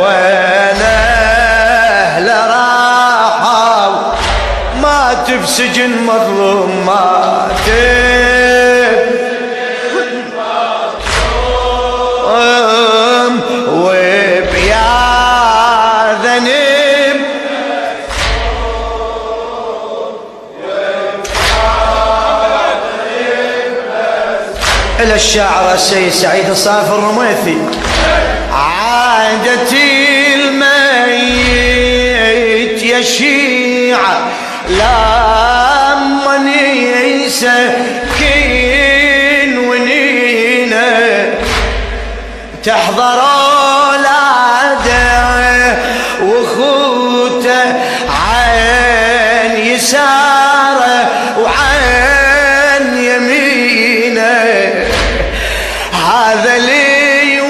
وين أهل راحوا مات بسجن مظلوم مات وبيا ذنب إلى الشاعر السيد سعيد الصافي الرميثي. عادتي الميت يا شيعة لما يسكن ونينه تحضروا لاده وخوته عين يسار